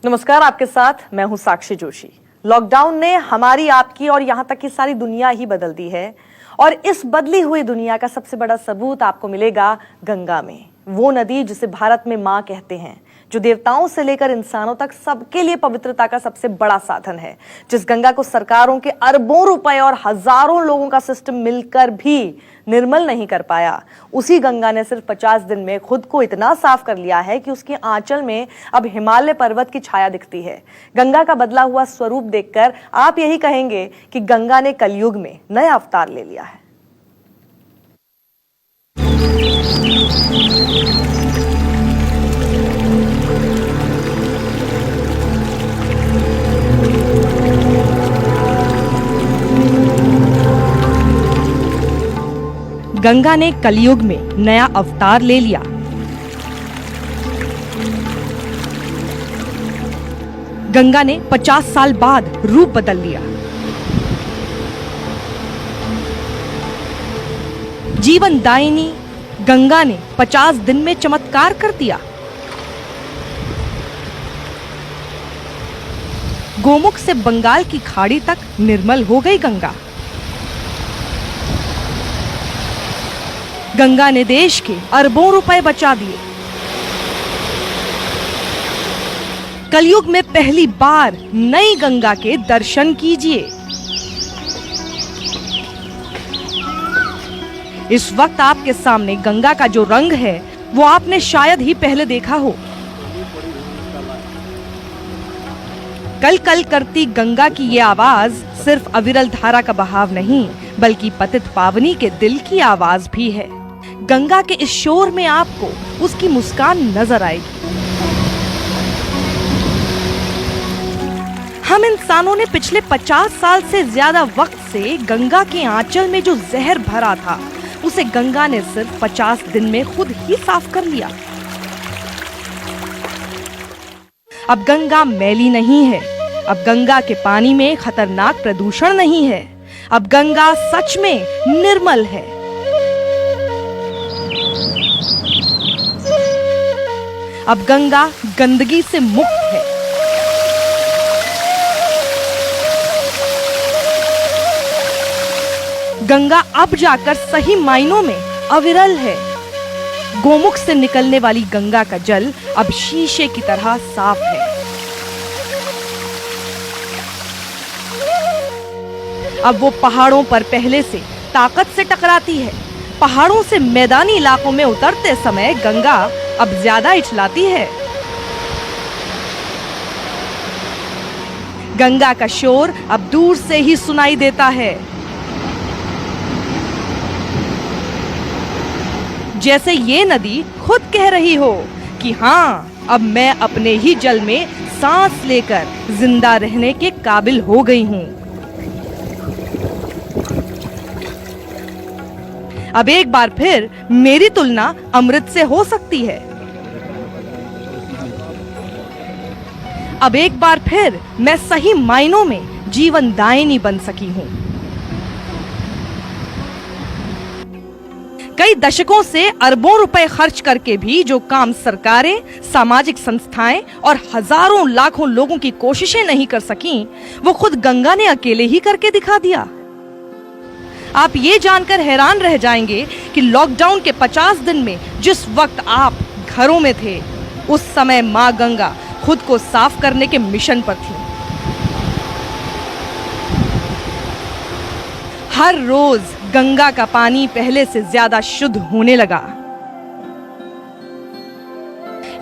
नमस्कार, आपके साथ मैं हूं साक्षी जोशी। लॉकडाउन ने हमारी, आपकी और यहां तक की सारी दुनिया ही बदल दी है और इस बदली हुई दुनिया का सबसे बड़ा सबूत आपको मिलेगा गंगा में। वो नदी जिसे भारत में मां कहते हैं, जो देवताओं से लेकर इंसानों तक सबके लिए पवित्रता का सबसे बड़ा साधन है। जिस गंगा को सरकारों के अरबों रुपए और हजारों लोगों का सिस्टम मिलकर भी निर्मल नहीं कर पाया, उसी गंगा ने सिर्फ 50 दिन में खुद को इतना साफ कर लिया है कि उसके आंचल में अब हिमालय पर्वत की छाया दिखती है। गंगा का बदला हुआ स्वरूप देखकर आप यही कहेंगे कि गंगा ने कलयुग में नया अवतार ले लिया है। गंगा ने कलयुग में नया अवतार ले लिया। गंगा ने 50 साल बाद रूप बदल लिया। जीवनदायिनी गंगा ने 50 दिन में चमत्कार कर दिया। गोमुख से बंगाल की खाड़ी तक निर्मल हो गई गंगा। गंगा ने देश के अरबों रुपए बचा दिए। कलयुग में पहली बार नई गंगा के दर्शन कीजिए। इस वक्त आपके सामने गंगा का जो रंग है वो आपने शायद ही पहले देखा हो। कल कल करती गंगा की ये आवाज सिर्फ अविरल धारा का बहाव नहीं, बल्कि पतित पावनी के दिल की आवाज भी है। गंगा के इस शोर में आपको उसकी मुस्कान नजर आएगी। हम इंसानों ने पिछले 50 साल से ज्यादा वक्त से गंगा के आंचल में जो जहर भरा था, उसे गंगा ने सिर्फ 50 दिन में खुद ही साफ कर लिया। अब गंगा मैली नहीं है। अब गंगा के पानी में खतरनाक प्रदूषण नहीं है। अब गंगा सच में निर्मल है। अब गंगा गंदगी से मुक्त है। गंगा अब जाकर सही मायनों में अविरल है। गोमुख से निकलने वाली गंगा का जल अब शीशे की तरह साफ है। अब वो पहाड़ों पर पहले से ताकत से टकराती है। पहाड़ों से मैदानी इलाकों में उतरते समय गंगा अब ज्यादा इछलाती है। गंगा का शोर अब दूर से ही सुनाई देता है, जैसे ये नदी खुद कह रही हो कि हाँ, अब मैं अपने ही जल में सांस लेकर जिंदा रहने के काबिल हो गई हूँ। अब एक बार फिर मेरी तुलना अमृत से हो सकती है। अब एक बार फिर मैं सही मायनों में जीवनदायिनी बन सकी हूं। कई दशकों से अरबों रुपए खर्च करके भी जो काम सरकारें, सामाजिक संस्थाएं और हजारों लाखों लोगों की कोशिशें नहीं कर सकीं, वो खुद गंगा ने अकेले ही करके दिखा दिया। आप ये जानकर हैरान रह जाएंगे कि लॉकडाउन के 50 दिन में जिस वक्त आप घरों में थे, उस समय मां गंगा खुद को साफ करने के मिशन पर थी। हर रोज गंगा का पानी पहले से ज्यादा शुद्ध होने लगा।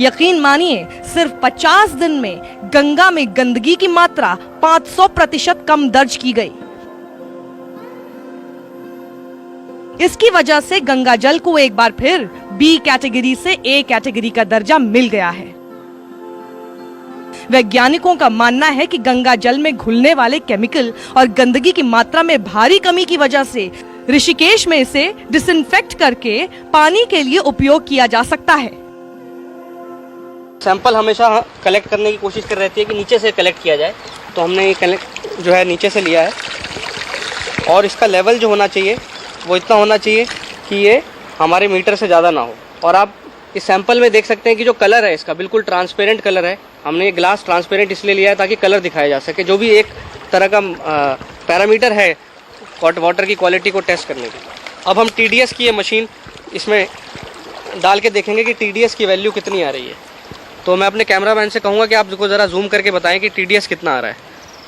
यकीन मानिए, सिर्फ 50 दिन में गंगा में गंदगी की मात्रा 500% कम दर्ज की गई। इसकी वजह से गंगा जल को एक बार फिर बी कैटेगरी से ए कैटेगरी का दर्जा मिल गया है। वैज्ञानिकों का मानना है कि गंगा जल में घुलने वाले केमिकल और गंदगी की मात्रा में भारी कमी की वजह से ऋषिकेश में इसे डिसइंफेक्ट करके पानी के लिए उपयोग किया जा सकता है। सैंपल हमेशा कलेक्ट करने की कोशिश कर रहती है कि नीचे से कलेक्ट किया जाए, तो हमने ये कलेक्ट जो है नीचे से लिया है और इसका लेवल जो होना चाहिए वो इतना होना चाहिए कि ये हमारे मीटर से ज़्यादा ना हो। और आप इस सैंपल में देख सकते हैं कि जो कलर है इसका बिल्कुल ट्रांसपेरेंट कलर है। हमने ये ग्लास ट्रांसपेरेंट इसलिए लिया है ताकि कलर दिखाया जा सके, जो भी एक तरह का पैरामीटर है वाटर की क्वालिटी को टेस्ट करने की। अब हम TDS की ये मशीन इसमें डाल के देखेंगे कि TDS की वैल्यू कितनी आ रही है। तो मैं अपने कैमरामैन से कहूँगा कि आप इसको ज़रा जूम करके बताएं कि TDS कितना आ रहा है।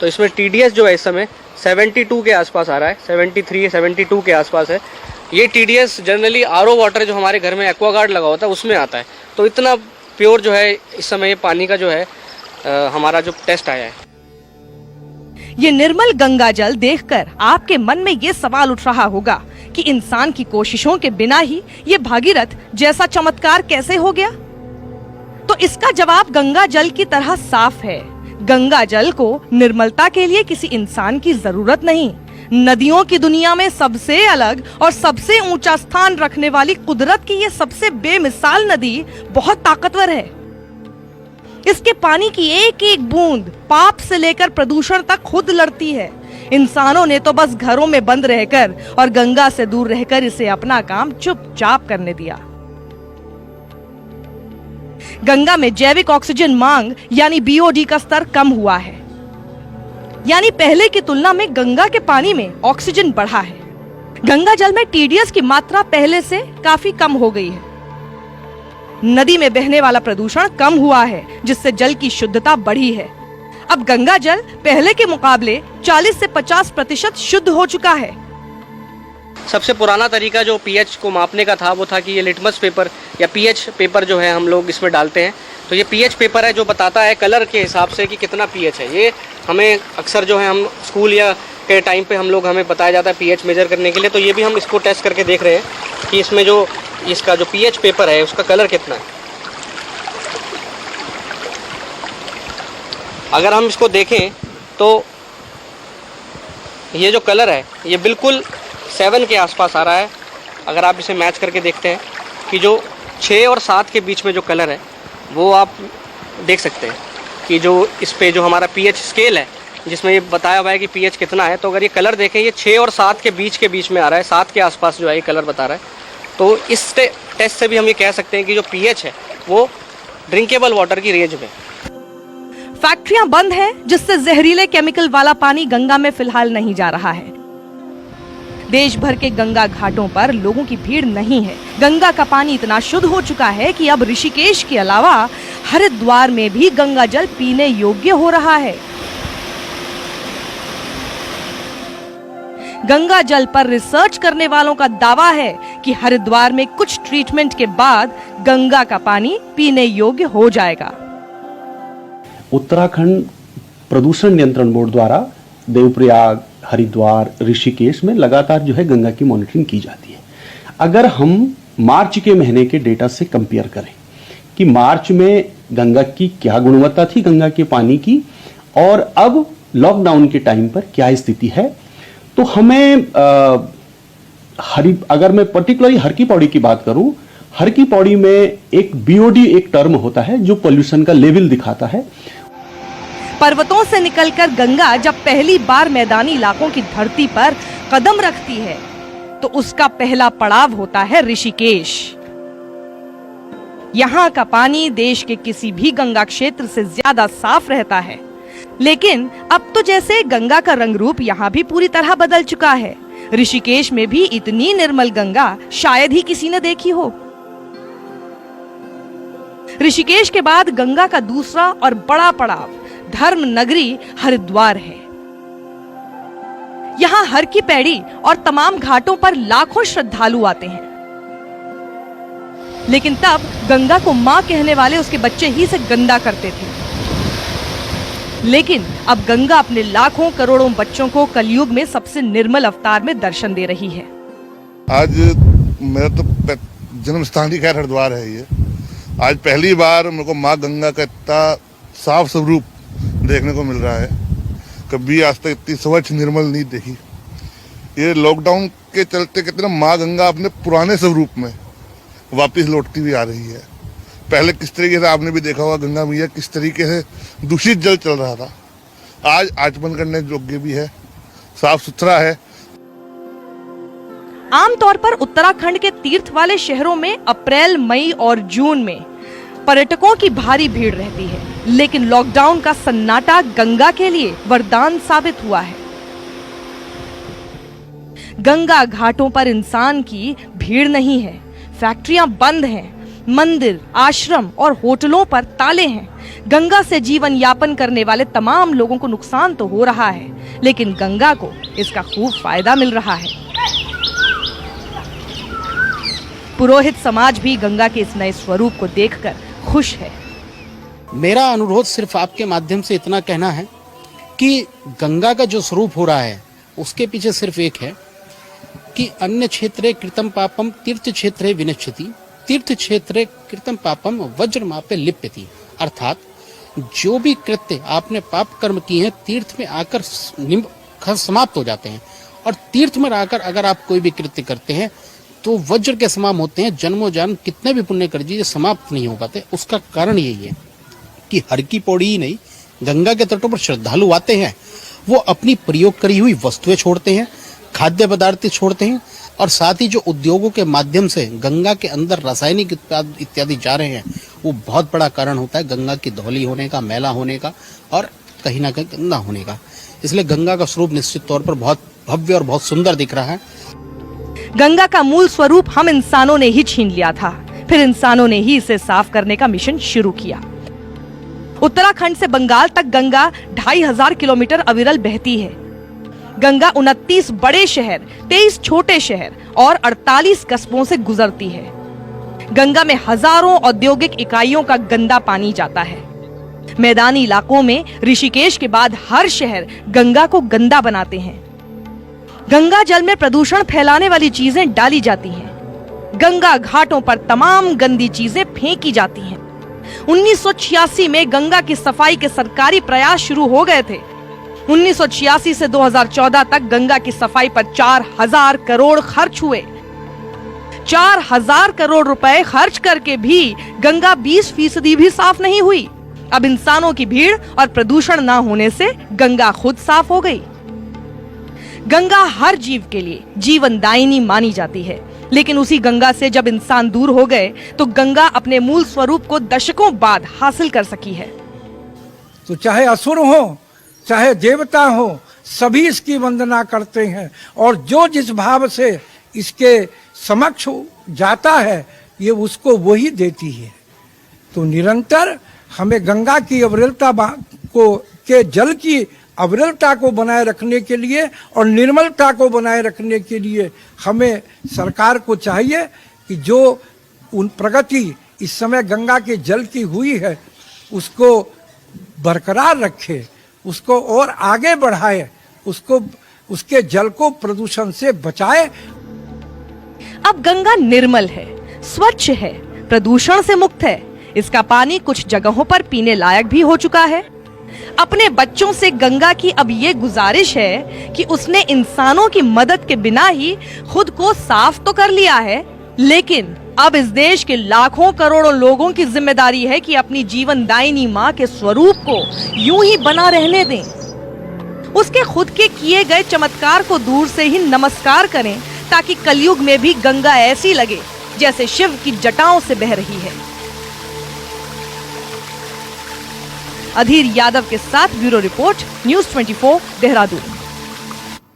तो इसमें TDS जो है इस समय 72 के आसपास आ रहा है, 73 72 के आसपास है। ये TDS जनरली RO वाटर जो हमारे घर में एक्वागार्ड लगा होता है उसमें आता है। तो इतना प्योर जो है इस समय ये पानी का जो है हमारा जो टेस्ट आया है। ये निर्मल गंगा जल देखकर आपके मन में ये सवाल उठ रहा होगा कि इंसान की कोशिशों के बिना ही ये भागीरथ जैसा चमत्कार कैसे हो गया? तो इसका जवाब गंगा जल की तरह साफ है। गंगा जल को निर्मलता के लिए किसी इंसान की जरूरत नहीं। नदियों की दुनिया में सबसे अलग और सबसे ऊंचा स्थान रखने वाली कुदरत की ये सबसे बेमिसाल नदी बहुत ताकतवर है। इसके पानी की एक एक बूंद पाप से लेकर प्रदूषण तक खुद लड़ती है। इंसानों ने तो बस घरों में बंद रहकर और गंगा से दूर रहकर इसे अपना काम चुपचाप करने दिया। गंगा में जैविक ऑक्सीजन मांग यानी BOD का स्तर कम हुआ है, यानी पहले की तुलना में गंगा के पानी में ऑक्सीजन बढ़ा है। गंगा जल में TDS की मात्रा पहले से काफी कम हो गई है। नदी में बहने वाला प्रदूषण कम हुआ है, जिससे जल की शुद्धता बढ़ी है। अब गंगा जल पहले के मुकाबले 40 से 50% शुद्ध हो चुका है। सबसे पुराना तरीका जो pH को मापने का था वो था कि ये लिटमस पेपर या pH पेपर जो है हम लोग इसमें डालते हैं। तो ये pH पेपर है जो बताता है कलर के हिसाब से कि कितना pH है। ये हमें अक्सर जो है हम स्कूल या के टाइम पे हमें बताया जाता है pH मेजर करने के लिए। तो ये भी हम इसको टेस्ट करके देख रहे हैं कि इसमें जो इसका जो pH पेपर है उसका कलर कितना है। अगर हम इसको देखें तो ये जो कलर है ये बिल्कुल 7 के आसपास आ रहा है। अगर आप इसे मैच करके देखते हैं कि जो 6 और 7 के बीच में जो कलर है वो आप देख सकते हैं कि जो इस पे जो हमारा pH स्केल है जिसमें ये बताया हुआ है कि pH कितना है। तो अगर ये कलर देखें ये 6 और 7 के बीच में आ रहा है, 7 के आसपास जो है ये कलर बता रहा है। तो इस टेस्ट से भी हम ये कह सकते हैं कि जो pH है वो ड्रिंकेबल वाटर की रेंज में। फैक्ट्रियां बंद हैं, जिससे जहरीले केमिकल वाला पानी गंगा में फिलहाल नहीं जा रहा है। देश भर के गंगा घाटों पर लोगों की भीड़ नहीं है। गंगा का पानी इतना शुद्ध हो चुका है कि अब ऋषिकेश के अलावा हरिद्वार में भी गंगा जल पीने योग्य हो रहा है। गंगा जल पर रिसर्च करने वालों का दावा है कि हरिद्वार में कुछ ट्रीटमेंट के बाद गंगा का पानी पीने योग्य हो जाएगा। उत्तराखंड प्रदूषण नियंत्रण बोर्ड द्वारा देवप्रयाग, हरिद्वार, ऋषिकेश में लगातार जो है गंगा की मॉनिटरिंग की जाती है। अगर हम मार्च के महीने के डेटा से कंपेयर करें कि मार्च में गंगा की क्या गुणवत्ता थी गंगा के पानी की और अब लॉकडाउन के टाइम पर क्या स्थिति है, तो हमें अगर मैं पर्टिकुलरली हर की पौड़ी की बात करूं, हर की पौड़ी में एक BOD एक टर्म होता है जो पोल्यूशन का लेवल दिखाता है। पर्वतों से निकलकर गंगा जब पहली बार मैदानी इलाकों की धरती पर कदम रखती है तो उसका पहला पड़ाव होता है ऋषिकेश। यहाँ का पानी देश के किसी भी गंगा क्षेत्र से ज्यादा साफ रहता है, लेकिन अब तो जैसे गंगा का रंग रूप यहाँ भी पूरी तरह बदल चुका है। ऋषिकेश में भी इतनी निर्मल गंगा शायद ही किसी ने देखी हो। ऋषिकेश के बाद गंगा का दूसरा और बड़ा पड़ाव धर्म नगरी हरिद्वार है। यहाँ हर की पैड़ी और तमाम घाटों पर लाखों श्रद्धालु आते हैं, लेकिन तब गंगा को मां कहने वाले उसके बच्चे ही से गंदा करते थे। लेकिन अब गंगा अपने लाखों करोड़ों बच्चों को कलयुग में सबसे निर्मल अवतार में दर्शन दे रही है। आज मेरा तो जन्म स्थान ही खैर हरिद्वार है। ये आज पहली बार मेरे को माँ गंगा का इतना साफ स्वरूप देखने को मिल रहा है। कभी आज तक इतनी स्वच्छ निर्मल नहीं देखी। ये लॉकडाउन के चलते कितना माँ गंगा अपने पुराने स्वरूप में वापस लौटती हुई आ रही है। पहले किस तरीके से आपने भी देखा होगा गंगा मैया किस तरीके से दूषित जल चल रहा था, आज आचमन करने योग्य भी है, साफ सुथरा है। आमतौर पर उत्तराखंड के तीर्थ वाले शहरों में अप्रैल, मई और जून में पर्यटकों की भारी भीड़ रहती है, लेकिन लॉकडाउन का सन्नाटा गंगा के लिए वरदान साबित हुआ है। गंगा घाटों पर इंसान की भीड़ नहीं है, फैक्ट्रियां बंद हैं, मंदिर, आश्रम और होटलों पर ताले हैं। गंगा से जीवन यापन करने वाले तमाम लोगों को नुकसान तो हो रहा है, लेकिन गंगा को इसका खूब फायदा मिल रहा है। पुरोहित समाज भी गंगा के इस नए स्वरूप को देखकर खुश है। मेरा अनुरोध सिर्फ आपके माध्यम से इतना कहना है कि गंगा का जो स्वरूप हो रहा है उसके पीछे सिर्फ एक है कि अन्य क्षेत्रे कृतं पापम तीर्थ क्षेत्रे विनश्यति, तीर्थ क्षेत्रे कृतं पापम वज्रमापे लिप्यति। अर्थात जो भी कृत्य आपने पाप कर्म किए हैं तीर्थ में आकर समाप्त हो जाते हैं, और तीर्थ में आकर अगर आप कोई भी कृत्य करते हैं तो वज्र के समान होते हैं। जन्मों जन्म कितने भी पुण्य कर दीजिए समाप्त नहीं हो पाते। उसका कारण यही है कि हर की पौड़ी ही नहीं, गंगा के तटों पर श्रद्धालु आते हैं, वो अपनी प्रयोग करी हुई वस्तुएं छोड़ते हैं, खाद्य पदार्थ छोड़ते हैं, और साथ ही जो उद्योगों के माध्यम से गंगा के अंदर रासायनिक इत्यादि जा रहे हैं, वो बहुत बड़ा कारण होता है गंगा की धौली होने का, मैला होने का और कहीं ना कहीं गंदा होने का। इसलिए गंगा का स्वरूप निश्चित तौर पर बहुत भव्य और बहुत सुंदर दिख रहा है। गंगा का मूल स्वरूप हम इंसानों ने ही छीन लिया था, फिर इंसानों ने ही इसे साफ करने का मिशन शुरू किया। उत्तराखंड से बंगाल तक गंगा 2500 किलोमीटर अविरल बहती है। गंगा 29 बड़े शहर, 23 छोटे शहर और 48 कस्बों से गुजरती है। गंगा में हजारों औद्योगिक इकाइयों का गंदा पानी जाता है। मैदानी इलाकों में ऋषिकेश के बाद हर शहर गंगा को गंदा बनाते हैं। गंगा जल में प्रदूषण फैलाने वाली चीजें डाली जाती हैं। गंगा घाटों पर तमाम गंदी चीजें फेंकी जाती हैं। 1986 में गंगा की सफाई के सरकारी प्रयास शुरू हो गए थे। 1986 से 2014 तक गंगा की सफाई पर 4000 करोड़ खर्च हुए। 4000 करोड़ रुपए खर्च करके भी गंगा 20% भी साफ नहीं हुई। अब इंसानों की भीड़ और प्रदूषण ना होने से गंगा खुद साफ हो गई। गंगा हर जीव के लिए जीवनदायिनी मानी जाती है, लेकिन उसी गंगा से जब इंसान दूर हो गए तो गंगा अपने मूल स्वरूप को दशकों बाद हासिल कर सकी है। तो चाहे असुर हो चाहे देवता हो, सभी इसकी वंदना करते हैं, और जो जिस भाव से इसके समक्ष जाता है ये उसको वही देती है। तो निरंतर हमें गंगा की अविरलता को के जल की अविरलता को बनाए रखने के लिए और निर्मलता को बनाए रखने के लिए हमें सरकार को चाहिए कि जो उन प्रगति इस समय गंगा के जल की हुई है उसको बरकरार रखे, उसको और आगे बढ़ाए, उसको उसके जल को प्रदूषण से बचाए। अब गंगा निर्मल है, स्वच्छ है, प्रदूषण से मुक्त है। इसका पानी कुछ जगहों पर पीने लायक भी हो चुका है। अपने बच्चों से गंगा की अब ये गुजारिश है कि उसने इंसानों की मदद के बिना ही खुद को साफ तो कर लिया है, लेकिन अब इस देश के लाखों करोड़ों लोगों की जिम्मेदारी है कि अपनी जीवनदायिनी माँ के स्वरूप को यूं ही बना रहने दें। उसके खुद के किए गए चमत्कार को दूर से ही नमस्कार करें, ताकि कलयुग में भी गंगा ऐसी लगे जैसे शिव की जटाओं से बह रही है। अधीर यादव के साथ ब्यूरो रिपोर्ट, न्यूज़ 24, देहरादून।